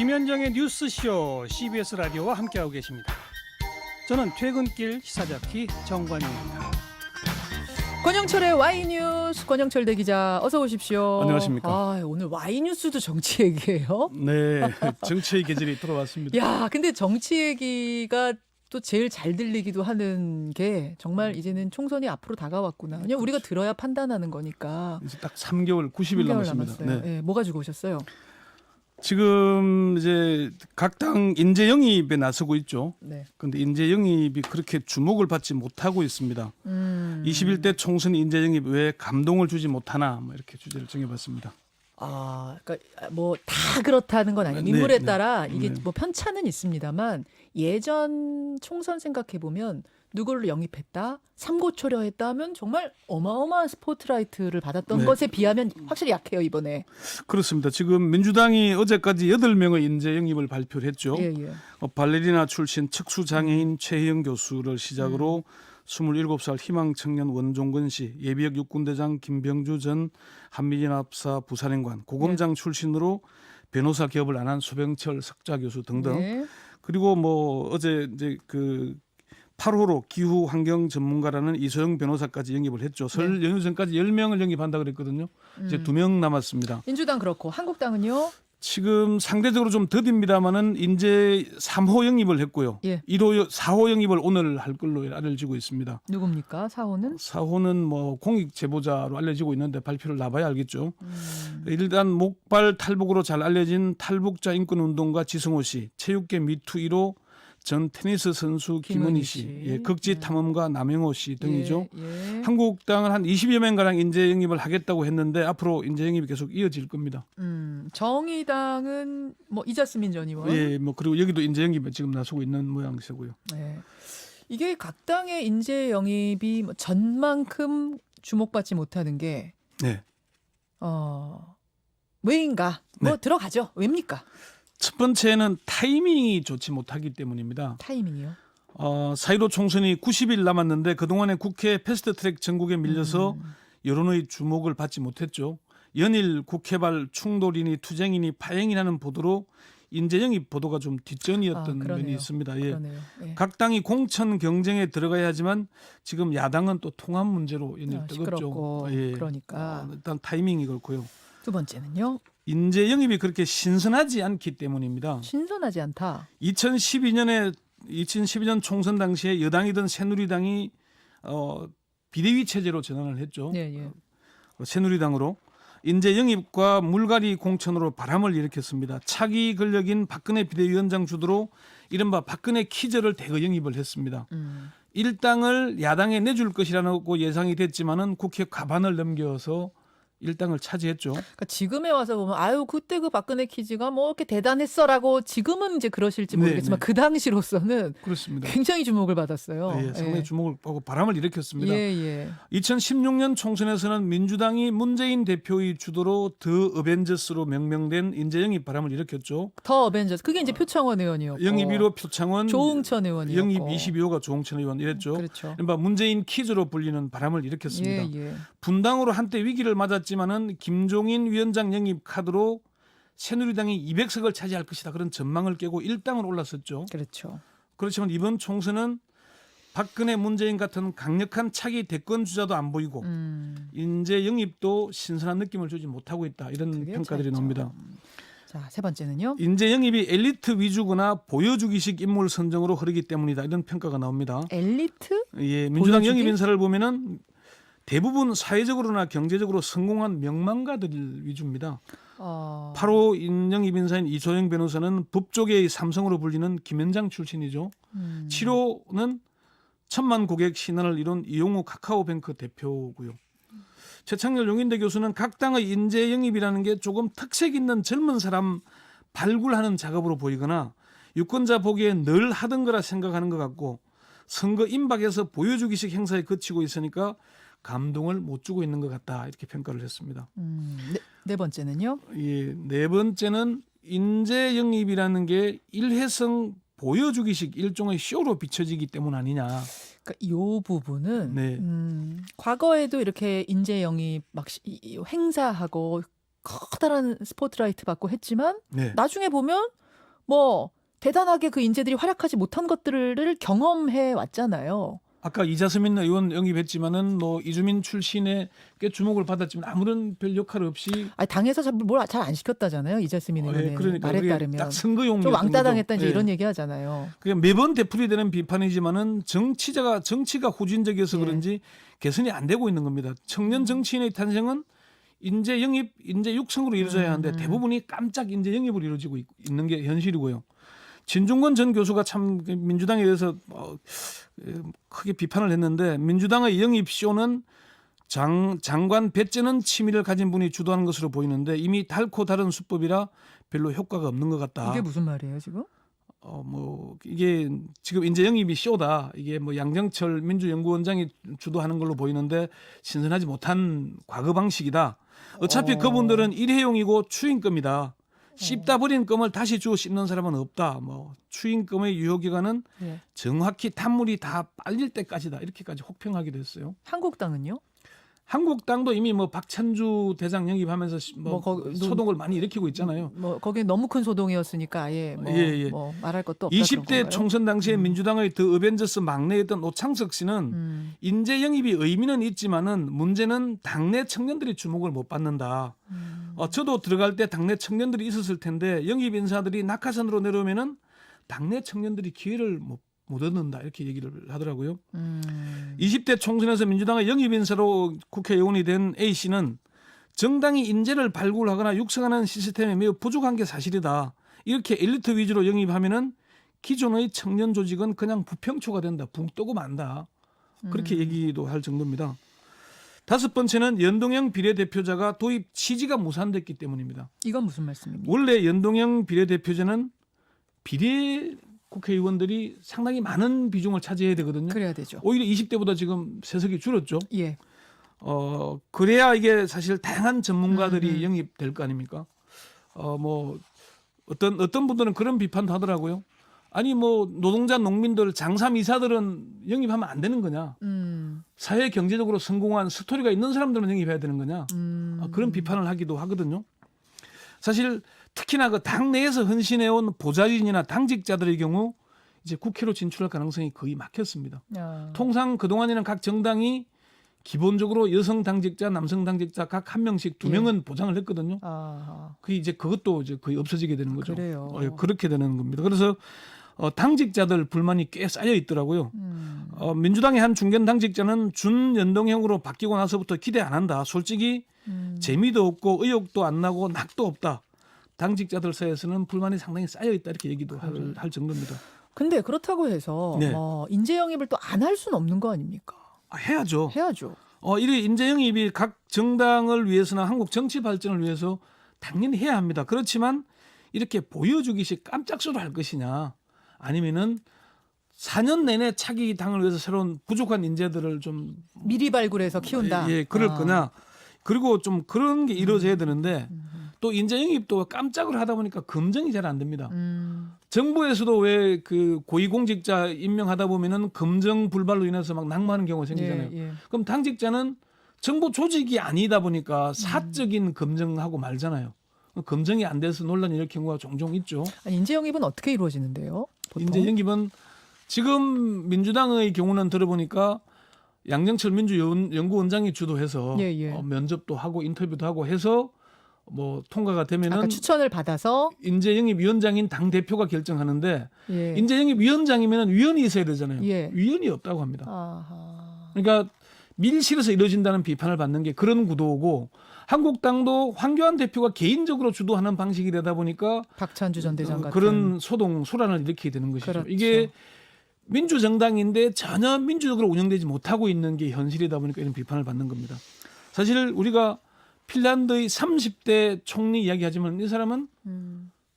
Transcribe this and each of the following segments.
김현정의 뉴스쇼 CBS 라디오와 함께하고 계십니다. 저는 퇴근길 시사잡기 정관용입니다. 권영철의 와이뉴스 권영철 대기자 어서 오십시오. 안녕하십니까. 오늘 와이뉴스도 정치 얘기예요. 네, 정치의 계절이 들어왔습니다. 야, 근데 정치 얘기가 또 제일 잘 들리기도 하는 게 정말 이제는 총선이 앞으로 다가왔구나. 그냥 우리가 들어야 판단하는 거니까. 이제 딱 3개월 90일 3개월 남았습니다. 남았어요. 네. 네, 뭐 가지고 오셨어요? 지금 이제 각 당 인재 영입에 나서고 있죠. 네. 그런데 인재 영입이 그렇게 주목을 받지 못하고 있습니다. 21대 총선 인재 영입 왜 감동을 주지 못하나 뭐 이렇게 주제를 정해봤습니다. 그러니까 뭐 다 그렇다는 건 아니에요. 인물에 네, 따라 이게 네. 뭐 편차는 있습니다만 예전 총선 생각해 보면 누구를 영입했다, 삼고초려했다 하면 정말 어마어마한 스포트라이트를 받았던 네. 것에 비하면 확실히 약해요 이번에. 그렇습니다. 지금 민주당이 어제까지 8명의 인재 영입을 발표를 했죠. 예, 예. 발레리나 출신 척수장애인 최희영 교수를 시작으로 27살 희망청년 원종근 씨, 예비역 육군대장 김병주 전 한미연합사 부사령관, 고검장 출신으로 변호사 기업을 안 한 수병철 석좌 교수 등등. 네. 그리고 뭐 어제 이제 그 8호로 기후 환경 전문가라는 이소영 변호사까지 영입을 했죠. 설 연휴 전까지 10명을 영입한다 그랬거든요. 이제 2명 남았습니다. 민주당 그렇고 한국당은요? 지금 상대적으로 좀 더딥니다만은 인재 3호 영입을 했고요. 예. 1호, 4호 영입을 오늘 할 걸로 알려지고 있습니다. 누굽니까? 사호는? 4호는 뭐 공익 제보자로 알려지고 있는데 발표를 나봐야 알겠죠. 일단 목발 탈북으로 잘 알려진 탈북자 인권 운동가 지성호 씨, 체육계 미투 1호 전 테니스 선수 김은희 씨, 씨. 극지 탐험가 남영호 씨 등이죠. 예. 한국당은 한 20여 명가량 인재 영입을 하겠다고 했는데 앞으로 인재 영입이 계속 이어질 겁니다. 정의당은 뭐 이자스민 전 의원. 예, 뭐 그리고 여기도 인재 영입에 지금 나서고 있는 모양새고요. 네. 이게 각 당의 인재 영입이 뭐 전만큼 주목받지 못하는 게 네. 왜인가? 뭐 네. 들어가죠. 왜입니까? 첫 번째는 타이밍이 좋지 못하기 때문입니다. 타이밍이요. 4.15 총선이 90일 남았는데 그동안에 국회 패스트트랙 전국에 밀려서 여론의 주목을 받지 못했죠. 연일 국회발 충돌이니 투쟁이니 파행이라는 보도로 인재 영입 보도가 좀 뒷전이었던 그러네요. 면이 있습니다. 예. 그러네요. 예. 각 당이 공천 경쟁에 들어가야 하지만 지금 야당은 또 통합 문제로 연일 뜨겁죠. 시끄럽고 예. 그러니까. 일단 타이밍이 그렇고요. 두 번째는요. 인재 영입이 그렇게 신선하지 않기 때문입니다. 신선하지 않다. 2012년 총선 당시에 여당이던 새누리당이 비대위 체제로 전환을 했죠. 예, 예. 새누리당으로 인재 영입과 물갈이 공천으로 바람을 일으켰습니다. 차기 권력인 박근혜 비대위원장 주도로 이른바 박근혜 키즈를 대거 영입을 했습니다. 일당을 야당에 내줄 것이라고 예상이 됐지만은 국회 과반을 넘겨서 일당을 차지했죠. 그러니까 지금에 와서 보면 아유 그때 그 박근혜 키즈가 뭐 이렇게 대단했어라고 지금은 이제 그러실지 모르겠지만 네. 그 당시로서는 그렇습니다. 굉장히 주목을 받았어요. 예, 상당히 주목을 받고 바람을 일으켰습니다. 예. 2016년 총선에서는 민주당이 문재인 대표의 주도로 더 어벤져스로 명명된 인재 영입 바람을 일으켰죠. 더 어벤져스. 그게 이제 표창원 의원이었고. 영입 1호 표창원, 조응천 의원이었고. 영입 22호가 조홍천 의원 이랬죠. 그렇죠. 이른바 문재인 키즈로 불리는 바람을 일으켰습니다. 예. 분당으로 한때 위기를 맞았지만은 김종인 위원장 영입 카드로 새누리당이 200석을 차지할 것이다 그런 전망을 깨고 1당을 올랐었죠. 그렇죠. 그렇지만 이번 총선은 박근혜 문재인 같은 강력한 차기 대권 주자도 안 보이고 인재 영입도 신선한 느낌을 주지 못하고 있다 이런 그게 평가들이 차이죠. 나옵니다. 자, 세 번째는요. 인재 영입이 엘리트 위주거나 보여주기식 인물 선정으로 흐르기 때문이다 이런 평가가 나옵니다. 엘리트? 예, 민주당 보여주기? 영입 인사를 보면은 대부분 사회적으로나 경제적으로 성공한 명망가들 위주입니다. 8호 인영입 인사인 이소영 변호사는 법조계의 삼성으로 불리는 김현장 출신이죠. 7호는 천만 고객 신안을 이룬 이용우 카카오뱅크 대표고요. 최창렬 용인대 교수는 각 당의 인재 영입이라는 게 조금 특색 있는 젊은 사람 발굴하는 작업으로 보이거나 유권자 보기에 늘 하던 거라 생각하는 것 같고 선거 임박에서 보여주기식 행사에 그치고 있으니까 감동을 못 주고 있는 것 같다 이렇게 평가를 했습니다. 네 번째는요. 예, 네 번째는 인재 영입이라는 게 일회성 보여주기식 일종의 쇼로 비춰지기 때문 아니냐. 그러니까 이 부분은 네. 과거에도 이렇게 인재 영입 막 행사하고 커다란 스포트라이트 받고 했지만 네. 나중에 보면 뭐 대단하게 그 인재들이 활약하지 못한 것들을 경험해 왔잖아요. 아까 이자스민 의원 영입했지만은 뭐 이주민 출신의 꽤 주목을 받았지만 아무런 별 역할 없이 당에서 뭘 잘 안 시켰다잖아요. 이자스민 의원의 그러니까 말에 그게 따르면 딱 선거용 좀 왕따당했다 이제 예. 이런 얘기 하잖아요. 그게 매번 되풀이 되는 비판이지만은 정치가 후진적이어서 예. 그런지 개선이 안 되고 있는 겁니다. 청년 정치인의 탄생은 인재 영입, 인재 육성으로 이루어져야 하는데 대부분이 깜짝 인재 영입으로 이루어지고 있는 게 현실이고요. 진중권 전 교수가 참 민주당에 대해서 크게 비판을 했는데 민주당의 영입 쇼는 장관 배째는 취미를 가진 분이 주도하는 것으로 보이는데 이미 닳고 다른 수법이라 별로 효과가 없는 것 같다. 이게 무슨 말이에요 지금? 뭐 이게 지금 인재 영입이 쇼다. 이게 뭐 양정철 민주연구원장이 주도하는 걸로 보이는데 신선하지 못한 과거 방식이다. 어차피 그분들은 일회용이고 추인금이다. 씹다 버린 껌을 다시 주워 씹는 사람은 없다. 뭐 추인금의 유효 기간은 예. 정확히 탄물이 다 빨릴 때까지다. 이렇게까지 혹평하기도 했어요. 한국당은요? 한국당도 이미 뭐 박찬주 대장 영입하면서 소동을 많이 일으키고 있잖아요. 뭐 거기는 너무 큰 소동이었으니까 아예 뭐 말할 것도 없다. 20대 총선 당시에 민주당의 더 어벤져스 막내였던 오창석 씨는 인재 영입이 의미는 있지만은 문제는 당내 청년들이 주목을 못 받는다. 저도 들어갈 때 당내 청년들이 있었을 텐데 영입 인사들이 낙하산으로 내려오면은 당내 청년들이 기회를 못 얻는다 이렇게 얘기를 하더라고요. 20대 총선에서 민주당의 영입 인사로 국회의원이 된 A 씨는 정당이 인재를 발굴하거나 육성하는 시스템이 매우 부족한 게 사실이다. 이렇게 엘리트 위주로 영입하면은 기존의 청년 조직은 그냥 부평초가 된다. 붕 뜨고 만다. 그렇게 얘기도 할 정도입니다. 다섯 번째는 연동형 비례대표자가 도입 취지가 무산됐기 때문입니다. 이건 무슨 말씀입니까? 원래 연동형 비례대표제는 비례 국회의원들이 상당히 많은 비중을 차지해야 되거든요. 그래야 되죠. 오히려 20대보다 지금 세석이 줄었죠. 예. 그래야 이게 사실 다양한 전문가들이 영입될 거 아닙니까? 뭐 어떤 분들은 그런 비판도 하더라고요. 아니 뭐 노동자, 농민들, 장사미사들은 영입하면 안 되는 거냐? 사회 경제적으로 성공한 스토리가 있는 사람들은 영입해야 되는 거냐? 그런 비판을 하기도 하거든요. 사실 특히나 그 당내에서 헌신해온 보좌진이나 당직자들의 경우 이제 국회로 진출할 가능성이 거의 막혔습니다. 통상 그동안에는 각 정당이 기본적으로 여성 당직자, 남성 당직자 각 한 명씩 두 명은 보장을 했거든요. 그 이제 그것도 이제 거의 없어지게 되는 거죠. 그래요. 그렇게 되는 겁니다. 그래서 당직자들 불만이 꽤 쌓여 있더라고요. 민주당의 한 중견 당직자는 준연동형으로 바뀌고 나서부터 기대 안 한다. 솔직히 재미도 없고 의욕도 안 나고 낙도 없다. 당직자들 사이에서는 불만이 상당히 쌓여 있다 이렇게 얘기도 할 정도입니다. 근데 그렇다고 해서 네. 인재 영입을 또 안 할 수는 없는 거 아닙니까? 해야죠. 해야죠. 이래 인재 영입이 각 정당을 위해서나 한국 정치 발전을 위해서 당연히 해야 합니다. 그렇지만 이렇게 보여주기식 깜짝소리 할 것이냐 아니면은 4년 내내 차기 당을 위해서 새로운 부족한 인재들을 좀 미리 발굴해서 키운다. 그럴 거냐. 그리고 좀 그런 게 이루어져야 되는데 또 인재 영입도 깜짝을 하다 보니까 검증이 잘 안 됩니다. 정부에서도 왜 그 고위공직자 임명하다 보면은 검증 불발로 인해서 막 낙마하는 경우가 생기잖아요. 예. 그럼 당직자는 정부 조직이 아니다 보니까 사적인 검증하고 말잖아요. 검증이 안 돼서 논란이 일으킨 경우가 종종 있죠. 인재 영입은 어떻게 이루어지는데요? 보통? 인재 영입은 지금 민주당의 경우는 들어보니까 양정철 민주연구원장이 주도해서 면접도 하고 인터뷰도 하고 해서 뭐 통과가 되면은 아까 추천을 받아서 인재 영입 위원장인 당 대표가 결정하는데 예. 인재 영입 위원장이면은 위원이 있어야 되잖아요. 예. 위원이 없다고 합니다. 아하. 그러니까 밀실에서 이루어진다는 비판을 받는 게 그런 구도고 한국당도 황교안 대표가 개인적으로 주도하는 방식이 되다 보니까 박찬주 전 대장 같은 그런 소란을 일으키게 되는 것이죠. 그렇죠. 이게 민주정당인데 전혀 민주적으로 운영되지 못하고 있는 게 현실이다 보니까 이런 비판을 받는 겁니다. 사실 우리가 핀란드의 30대 총리 이야기하지만 이 사람은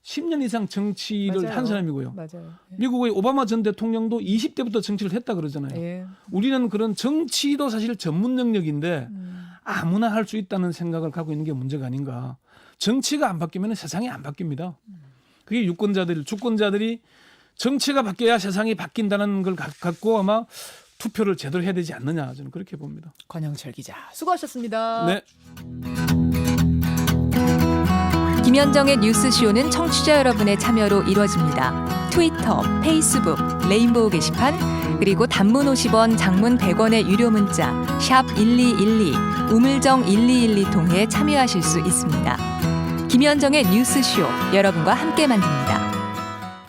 10년 이상 정치를 맞아요. 한 사람이고요. 맞아요. 예. 미국의 오바마 전 대통령도 20대부터 정치를 했다 그러잖아요. 예. 우리는 그런 정치도 사실 전문 영역인데 아무나 할 수 있다는 생각을 갖고 있는 게 문제가 아닌가. 정치가 안 바뀌면 세상이 안 바뀝니다. 그게 주권자들이 정치가 바뀌어야 세상이 바뀐다는 걸 갖고 아마 투표를 제대로 해야 되지 않느냐 저는 그렇게 봅니다. 권영철 기자 수고하셨습니다. 네. 김현정의 뉴스쇼는 청취자 여러분의 참여로 이루어집니다. 트위터, 페이스북, 레인보우 게시판, 그리고 단문 50원, 장문 100원의 유료 문자 샵 1212, 우물정 1212 통해 참여하실 수 있습니다. 김현정의 뉴스쇼, 여러분과 함께 만듭니다.